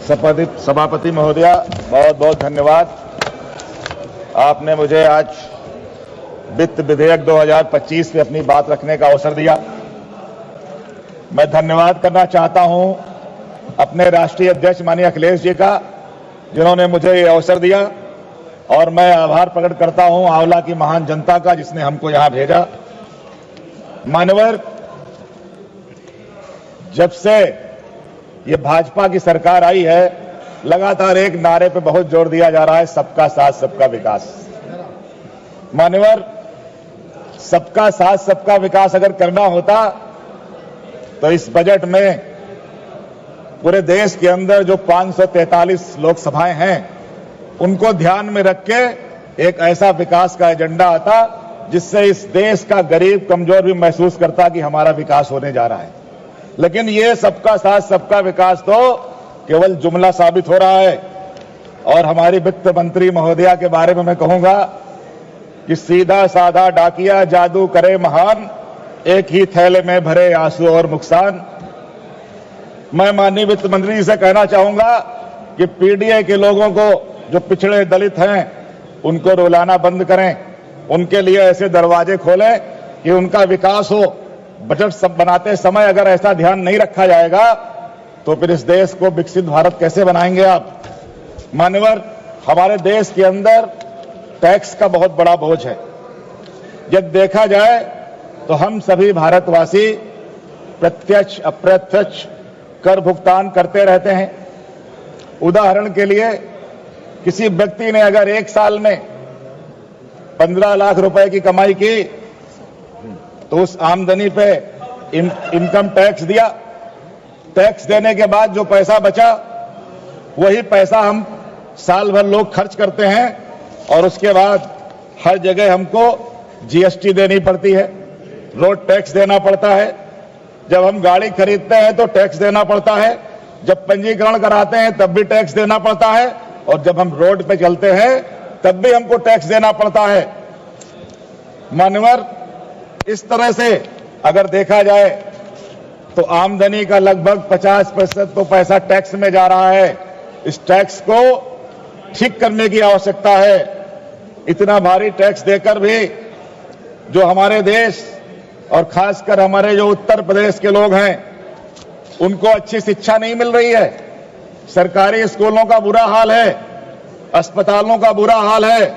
सभापति महोदया, बहुत बहुत धन्यवाद। आपने मुझे आज वित्त विधेयक 2025 पे अपनी बात रखने का अवसर दिया। मैं धन्यवाद करना चाहता हूं अपने राष्ट्रीय अध्यक्ष माननीय अखिलेश जी का, जिन्होंने मुझे ये अवसर दिया, और मैं आभार प्रकट करता हूं आंवला की महान जनता का, जिसने हमको यहां भेजा। मान्यवर, जब से ये भाजपा की सरकार आई है, लगातार एक नारे पे बहुत जोर दिया जा रहा है, सबका साथ सबका विकास। मान्यवर, सबका साथ सबका विकास अगर करना होता तो इस बजट में पूरे देश के अंदर जो 543 लोकसभाएं हैं, उनको ध्यान में रख के एक ऐसा विकास का एजेंडा आता जिससे इस देश का गरीब कमजोर भी महसूस करता कि हमारा विकास होने जा रहा है। लेकिन ये सबका साथ सबका विकास तो केवल जुमला साबित हो रहा है। और हमारी वित्त मंत्री महोदया के बारे में मैं कहूंगा कि सीधा साधा डाकिया जादू करे महान, एक ही थैले में भरे आंसू और नुकसान। मैं माननीय वित्त मंत्री जी से कहना चाहूंगा कि पीडीए के लोगों को, जो पिछड़े दलित हैं, उनको रुलाना बंद करें। उनके लिए ऐसे दरवाजे खोलें कि उनका विकास हो। बजट सब बनाते समय अगर ऐसा ध्यान नहीं रखा जाएगा तो फिर इस देश को विकसित भारत कैसे बनाएंगे आप? मान्यवर, हमारे देश के अंदर टैक्स का बहुत बड़ा बोझ है। जब देखा जाए तो हम सभी भारतवासी प्रत्यक्ष अप्रत्यक्ष कर भुगतान करते रहते हैं। उदाहरण के लिए, किसी व्यक्ति ने अगर एक साल में 15 लाख रुपए की कमाई की तो उस आमदनी पे इनकम टैक्स दिया। टैक्स देने के बाद जो पैसा बचा, वही पैसा हम साल भर लोग खर्च करते हैं, और उसके बाद हर जगह हमको जीएसटी देनी पड़ती है, रोड टैक्स देना पड़ता है। जब हम गाड़ी खरीदते हैं तो टैक्स देना पड़ता है, जब पंजीकरण कराते हैं तब भी टैक्स देना पड़ता है, और जब हम रोड पे चलते हैं तब भी हमको टैक्स देना पड़ता है। मान्यवर, इस तरह से अगर देखा जाए तो आमदनी का लगभग 50% तो पैसा टैक्स में जा रहा है। इस टैक्स को ठीक करने की आवश्यकता है। इतना भारी टैक्स देकर भी जो हमारे देश और खासकर हमारे जो उत्तर प्रदेश के लोग हैं, उनको अच्छी शिक्षा नहीं मिल रही है। सरकारी स्कूलों का बुरा हाल है, अस्पतालों का बुरा हाल है।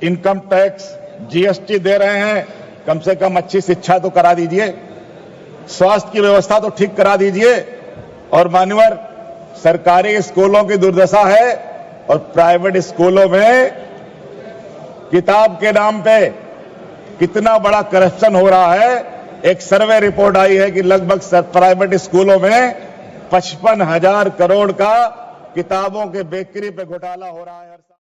इनकम टैक्स, जीएसटी दे रहे हैं, कम से कम अच्छी शिक्षा तो करा दीजिए, स्वास्थ्य की व्यवस्था तो ठीक करा दीजिए। और मान्यवर, सरकारी स्कूलों की दुर्दशा है, और प्राइवेट स्कूलों में किताब के नाम पे कितना बड़ा करप्शन हो रहा है। एक सर्वे रिपोर्ट आई है कि लगभग प्राइवेट स्कूलों में 55,000 करोड़ का किताबों के बिक्री पे घोटाला हो रहा है हर साल।